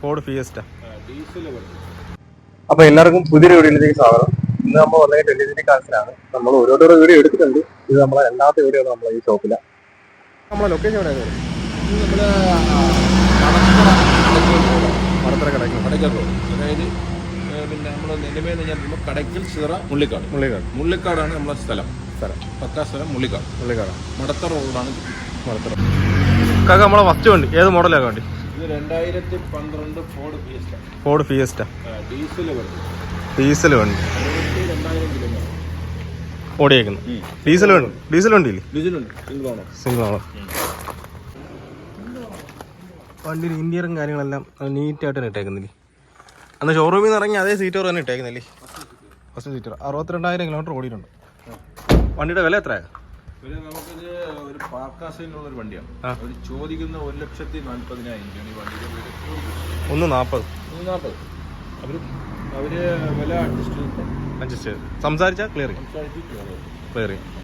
Ford fiesta. അപ്പൊ എല്ലാവർക്കും പുതിയൊരു വീഡിയോയിലേക്ക് സ്വാഗതം. ഇന്ന് നമ്മൾ വന്നത് 23 കാർസിലാണ്. നമ്മൾ ഓരോരോ വീഡിയോ എടുത്തിട്ടുണ്ട്. ഇത് നമ്മളെ രണ്ടാമത്തെ വീഡിയോ ആണ് നമ്മളെ ഈ ഷോപ്പിലാണ്. നമ്മളെ ലൊക്കേഷൻ എവിടെയാണ്? നമ്മുടെ കടയ്ക്കൽ റോഡ്. അതായത് പിന്നെ നമ്മൾ നിലമേന്ന് ഞാൻ കടയ്ക്കൽ ചിറ മുള്ളിക്കാടാണ് നമ്മളെ സ്ഥലം. പക്കാ സ്ഥലം മുള്ളിക്കാട്. മടത്തറ റോഡാണ്. കാക്ക നമ്മളെ ഫസ്റ്റ് വണ്ടി ഏത് മോഡലാണ് വണ്ടി? ഇത് 2012 ഫോർഡ് ഫിയസ്റ്റ ഡീസൽ വണ്ടി. 2000 കിലോമീറ്റർ ഓടിയേക്കുന്നു. ഡീസൽ വണ്ടിയില്ലേ? Single owner. വണ്ടിയിൽ ഇന്റീരിയറും കാര്യങ്ങളെല്ലാം നീറ്റായിട്ട് തന്നെ ഇട്ടേക്കുന്നില്ലേ? അന്ന് ഷോറൂമിൽ നിന്ന് ഇറങ്ങി അതേ സീറ്റർ തന്നെ ഇട്ടേക്കുന്നില്ലേ? ഫസ്റ്റ് സീറ്റർ 62,000 കിലോമീറ്റർ ഓടിയിട്ടുണ്ട്. വണ്ടിയുടെ വില എത്രയാണ്? നമുക്കിത് ഒരു പാർക്കാസിനുള്ള ഒരു വണ്ടിയാണ്. അവർ ചോദിക്കുന്ന 1,40,40,000 ഈ വണ്ടിയുടെ 1,40,000. അവര് വില അഡ്ജസ്റ്റ് സംസാരിച്ചാൽ ക്ലിയർ ചെയ്യും.